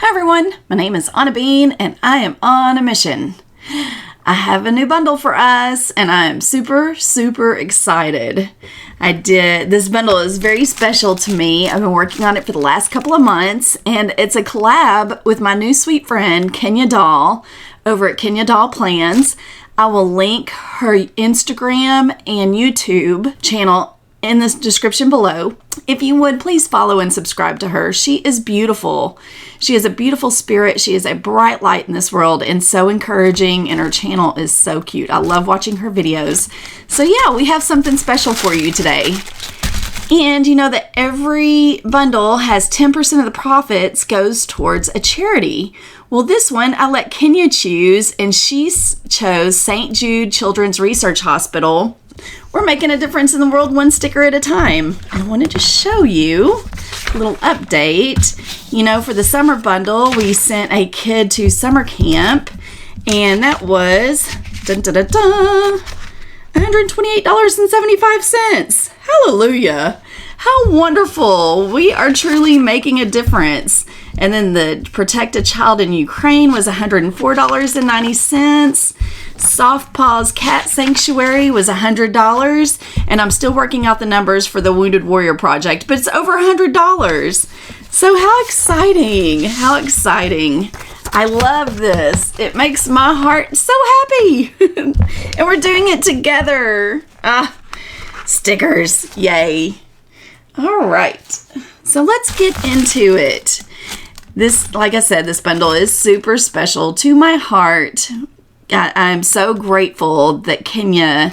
Hi everyone, my name is Anna Bean and I am on a mission. I have a new bundle for us and I am super excited. This bundle is very special to me. I've been working on it for the last couple of months and it's a collab with my new sweet friend Kenya Doll over at Kenya Doll Plans. I will link her Instagram and YouTube channel in the description below. If you would, please follow and subscribe to her. She is beautiful. She is a beautiful spirit. She is a bright light in this world and so encouraging, and her channel is so cute. I love watching her videos. So yeah, we have something special for you today. And you know that every bundle has 10% of the profits goes towards a charity. Well, this one I let Kenya choose, and she chose St. Jude Children's Research Hospital. We're making a difference in the world one sticker at a time. I wanted to show you a little update. You know, for the summer bundle, we sent a kid to summer camp, and that was $128.75. Hallelujah. How wonderful. We are truly making a difference. And then the Protect a Child in Ukraine was $104.90. Soft Paws Cat Sanctuary was $100. And I'm still working out the numbers for the Wounded Warrior Project, but it's over $100. So how exciting. How exciting. I love this. It makes my heart so happy. And we're doing it together. Stickers. Yay. All right. So let's get into it. This, like I said, this bundle is super special to my heart. I'm so grateful that Kenya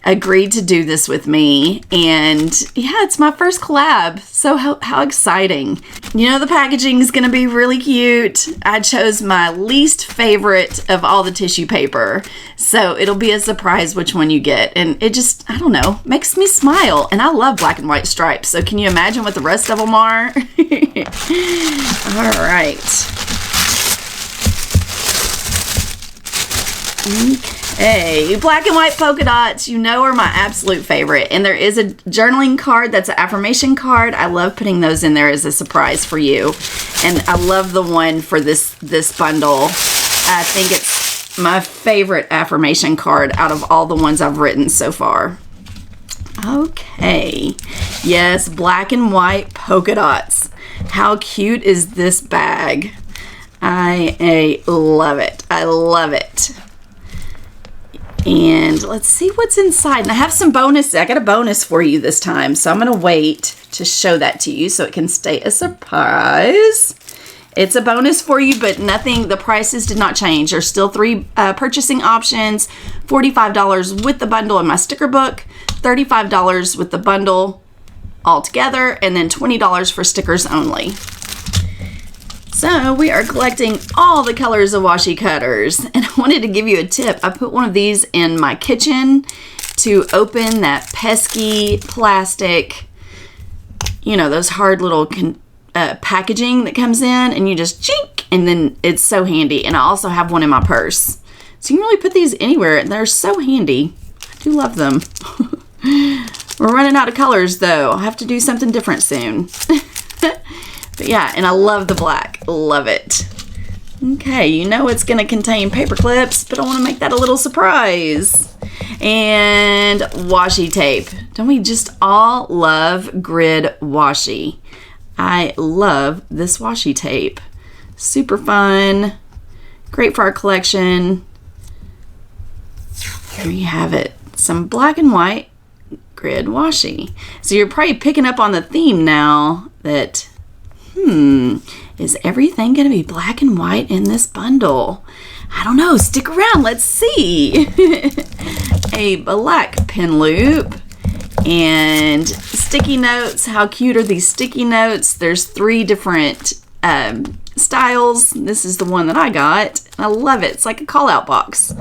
agreed to do this with me. And yeah, it's my first collab. So how exciting. You know, the packaging is going to be really cute. I chose my least favorite of all the tissue paper. So it'll be a surprise which one you get. And it just, I don't know, makes me smile. And I love black and white stripes. So can you imagine what the rest of them are? All right. Okay, black and white polka dots, you know, are my absolute favorite. And there is a journaling card that's an affirmation card. I love putting those in there as a surprise for you. And I love the one for this bundle. I think it's my favorite affirmation card out of all the ones I've written so far. Okay, yes, black and white polka dots. How cute is this bag? I love it. I love it. And let's see what's inside. And I have some bonuses. I got a bonus for you this time. So I'm going to wait to show that to you so it can stay a surprise. It's a bonus for you, but nothing, the prices did not change. There's still 3 purchasing options. $45 with the bundle in my sticker book. $35 with the bundle altogether. And then $20 for stickers only. So we are collecting all the colors of washi cutters, and I wanted to give you a tip. I put one of these in my kitchen to open that pesky plastic, you know, those hard little packaging that comes in, and you just chink, and then it's so handy. And I also have one in my purse. So you can really put these anywhere, and they're so handy. I do love them. We're running out of colors though. I'll have to do something different soon. But yeah, and I love the black. Love it. Okay, you know it's going to contain paper clips, but I want to make that a little surprise. And washi tape. Don't we just all love grid washi? I love this washi tape. Super fun. Great for our collection. Here you have it. Some black and white grid washi. So you're probably picking up on the theme now that is everything going to be black and white in this bundle? I don't know. Stick around. Let's see. A black pin loop and sticky notes. How cute are these sticky notes? There's 3 different styles. This is the one that I got. I love it. It's like a call-out box.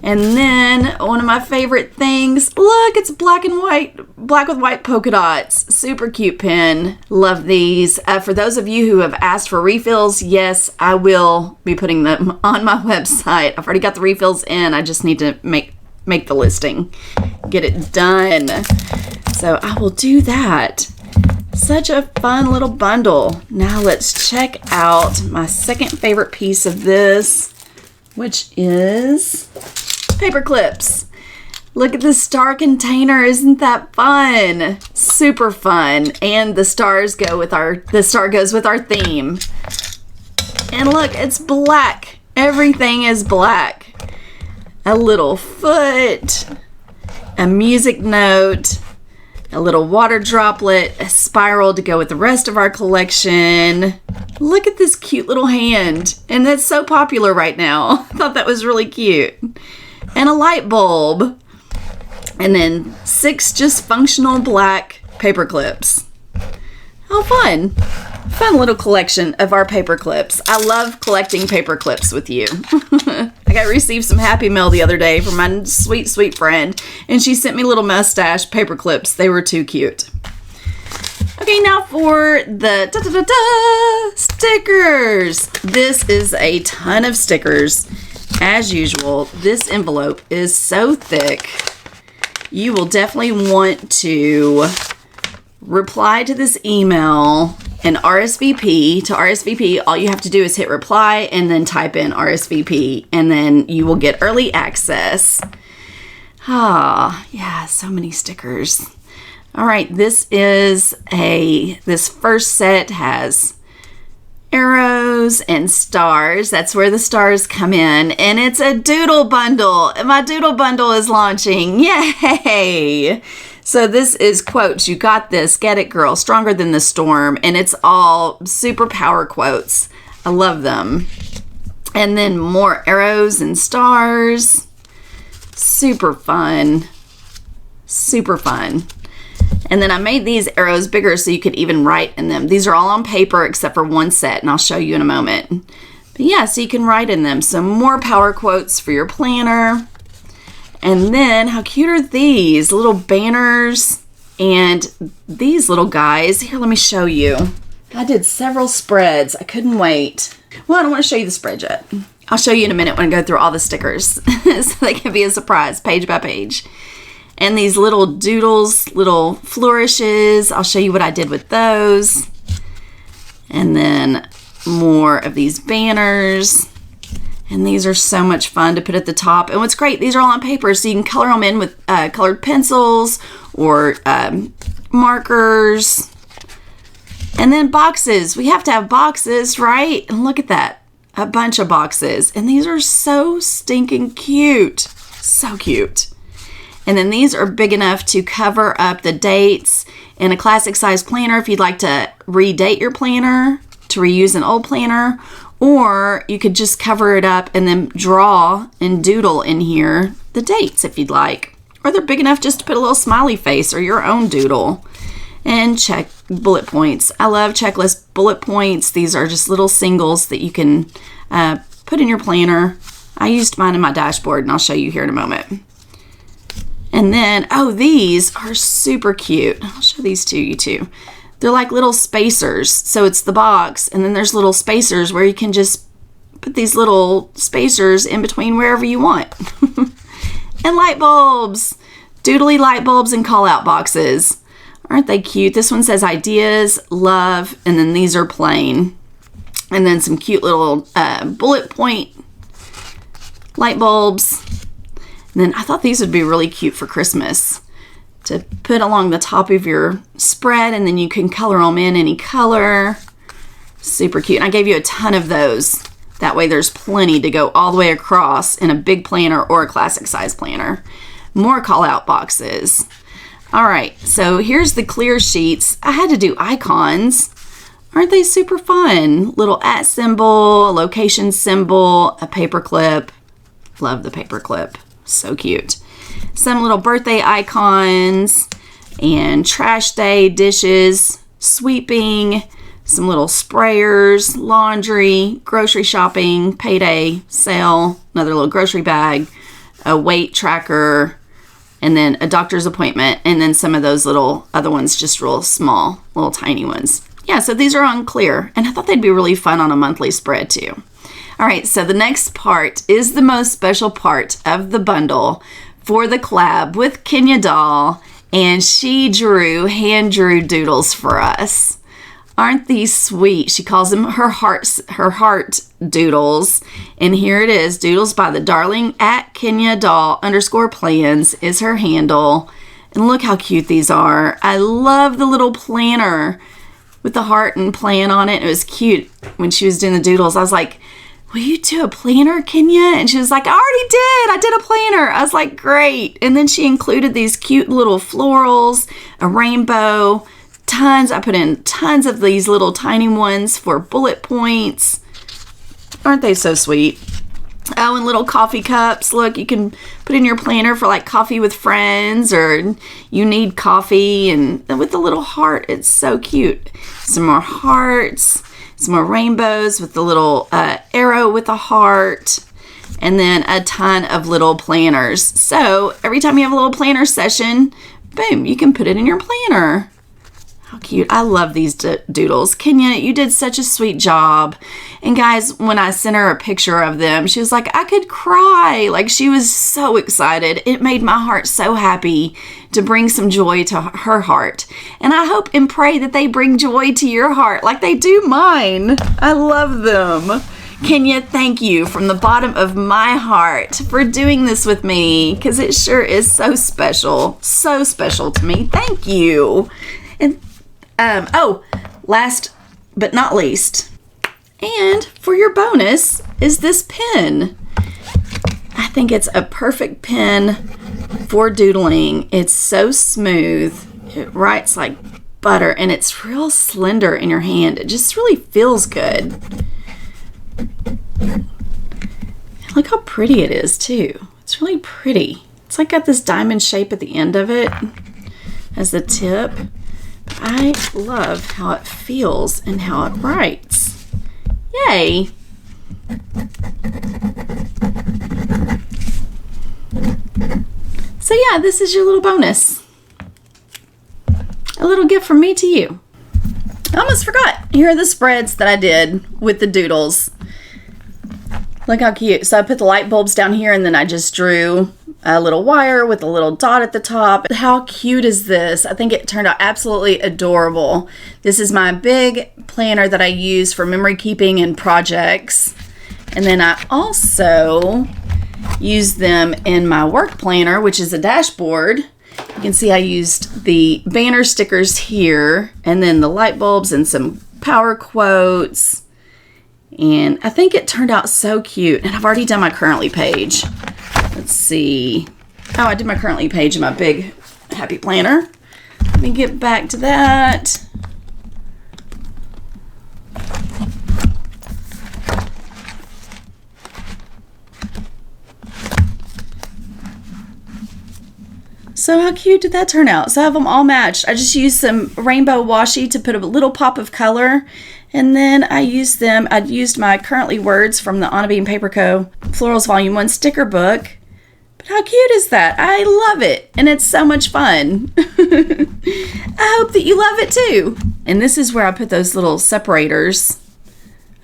And then one of my favorite things, look, it's black and white, black with white polka dots. Super cute pen. Love these. For those of you who have asked for refills, yes, I will be putting them on my website. I've already got the refills in. I just need to make the listing, get it done. So I will do that. Such a fun little bundle. Now let's check out my second favorite piece of this, which is paper clips. Look at the star container. Isn't that fun? Super fun. And the stars go with the star goes with our theme. And look, it's black. Everything is black. A little foot, a music note, a little water droplet, a spiral to go with the rest of our collection. Look at this cute little hand. And that's so popular right now. I thought that was really cute. And a light bulb. And then 6 just functional black paper clips. How fun. Fun little collection of our paper clips. I love collecting paper clips with you. I received some Happy Mail the other day from my sweet, sweet friend, and she sent me little mustache paper clips. They were too cute. Okay, now for the stickers. This is a ton of stickers. As usual, this envelope is so thick. You will definitely want to reply to this email and RSVP. To RSVP, all you have to do is hit reply and then type in RSVP, and then you will get early access. Yeah, so many stickers. All right, this first set has arrows and stars. That's where the stars come in, and it's a doodle bundle. My doodle bundle is launching. Yay! So this is quotes. You got this. Get it, girl. Stronger than the storm. And it's all superpower quotes. I love them. And then more arrows and stars. Super fun. Super fun. And then I made these arrows bigger so you could even write in them. These are all on paper except for one set, and I'll show you in a moment. But yeah, so you can write in them. Some more power quotes for your planner. And then, how cute are these? Little banners and these little guys. Here, let me show you. I did several spreads. I couldn't wait. Well, I don't want to show you the spread yet. I'll show you in a minute when I go through all the stickers. So they can be a surprise, page by page. And these little doodles, little flourishes. I'll show you what I did with those. And then more of these banners. And these are so much fun to put at the top. And what's great, these are all on paper, so you can color them in with colored pencils or markers. And then boxes. We have to have boxes, right? And look at that. A bunch of boxes. And these are so stinking cute. So cute. And then these are big enough to cover up the dates in a classic size planner if you'd like to redate your planner, to reuse an old planner. Or you could just cover it up and then draw and doodle in here the dates if you'd like. Or they're big enough just to put a little smiley face or your own doodle. And check bullet points. I love checklist bullet points. These are just little singles that you can put in your planner. I used mine in my dashboard, and I'll show you here in a moment. And then, these are super cute. I'll show these to you too. They're like little spacers. So it's the box, and then there's little spacers where you can just put these little spacers in between wherever you want. And light bulbs. Doodly light bulbs and call-out boxes. Aren't they cute? This one says ideas, love, and then these are plain. And then some cute little bullet point light bulbs. And then I thought these would be really cute for Christmas, to put along the top of your spread, and then you can color them in any color. Super cute. And I gave you a ton of those. That way there's plenty to go all the way across in a big planner or a classic size planner. More call out boxes. All right, so here's the clear sheets. I had to do icons. Aren't they super fun? Little @ symbol, a location symbol, a paper clip. Love the paper clip. So cute. Some little birthday icons and trash day dishes, sweeping, some little sprayers, laundry, grocery shopping, payday, sale, another little grocery bag, a weight tracker, and then a doctor's appointment, and then some of those little other ones, just real small, little tiny ones. Yeah, so these are on clear, and I thought they'd be really fun on a monthly spread too. All right, so the next part is the most special part of the bundle for the collab with Kenya Doll, and she hand drew doodles for us. Aren't these sweet? She calls them her heart doodles. And here it is, doodles by the darling at Kenya doll _plans is her handle. And look how cute these are. I love the little planner with the heart and plan on it. It was cute when she was doing the doodles. I was like, will you do a planner, Kenya? And she was like, I already did. I did a planner. I was like, great. And then she included these cute little florals, a rainbow, tons. I put in tons of these little tiny ones for bullet points. Aren't they so sweet? Oh, and little coffee cups. Look, you can put in your planner for like coffee with friends, or you need coffee, and with the little heart, it's so cute. Some more hearts, some more rainbows with the little arrow with a heart, and then a ton of little planners. So every time you have a little planner session, boom, you can put it in your planner. How cute. I love these doodles. Kenya, you did such a sweet job. And guys, when I sent her a picture of them, she was like, I could cry. Like, she was so excited. It made my heart so happy to bring some joy to her heart. And I hope and pray that they bring joy to your heart like they do mine. I love them. Kenya, thank you from the bottom of my heart for doing this with me, because it sure is so special to me. Thank you. And last but not least, and for your bonus is this pen. I think it's a perfect pen for doodling. It's so smooth. It writes like butter, and it's real slender in your hand. It just really feels good. Look how pretty it is too. It's really pretty. It's like got this diamond shape at the end of it as the tip. I love how it feels and how it writes. Yay! So yeah, this is your little bonus. A little gift from me to you. I almost forgot. Here are the spreads that I did with the doodles. Look how cute. So I put the light bulbs down here, and then I just drew a little wire with a little dot at the top. How cute is this? I think it turned out absolutely adorable. This is my big planner that I use for memory keeping and projects. And then I also use them in my work planner, which is a dashboard. You can see I used the banner stickers here, and then the light bulbs and some power quotes. And I think it turned out so cute. And I've already done my currently page. Let's see. Oh, I did my currently page in my big happy planner. Let me get back to that. So how cute did that turn out? So I have them all matched. I just used some rainbow washi to put a little pop of color. And then I used my Currently Words from the On a Beam Paper Co. Florals Volume 1 sticker book. But how cute is that? I love it. And it's so much fun. I hope that you love it too. And this is where I put those little separators.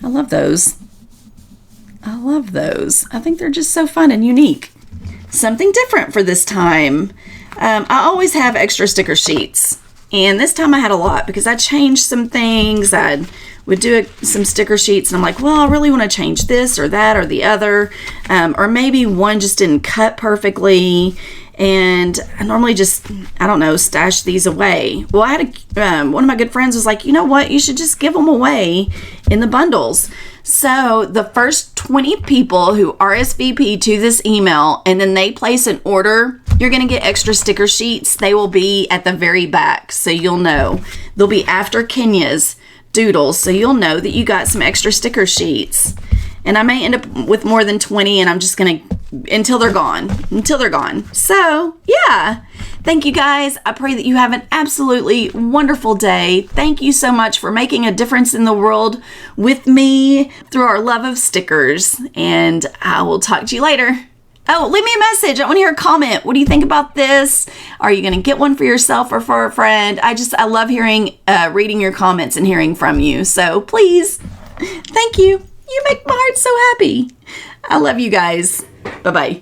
I love those. I love those. I think they're just so fun and unique. Something different for this time. I always have extra sticker sheets. And this time I had a lot because I changed some things. I would do some sticker sheets, and I'm like, well, I really want to change this or that or the other. Or maybe one just didn't cut perfectly. And I normally just, I don't know, stash these away. Well, I had one of my good friends was like, you know what? You should just give them away in the bundles. So the first 20 people who RSVP to this email, and then they place an order, you're going to get extra sticker sheets. They will be at the very back, so you'll know. They'll be after Kenya's doodles, so you'll know that you got some extra sticker sheets. And I may end up with more than 20, and I'm just going to, until they're gone. So, yeah. Thank you, guys. I pray that you have an absolutely wonderful day. Thank you so much for making a difference in the world with me through our love of stickers. And I will talk to you later. Oh, leave me a message. I want to hear a comment. What do you think about this? Are you going to get one for yourself or for a friend? I love reading your comments and hearing from you. So please, thank you. You make my heart so happy. I love you guys. Bye-bye.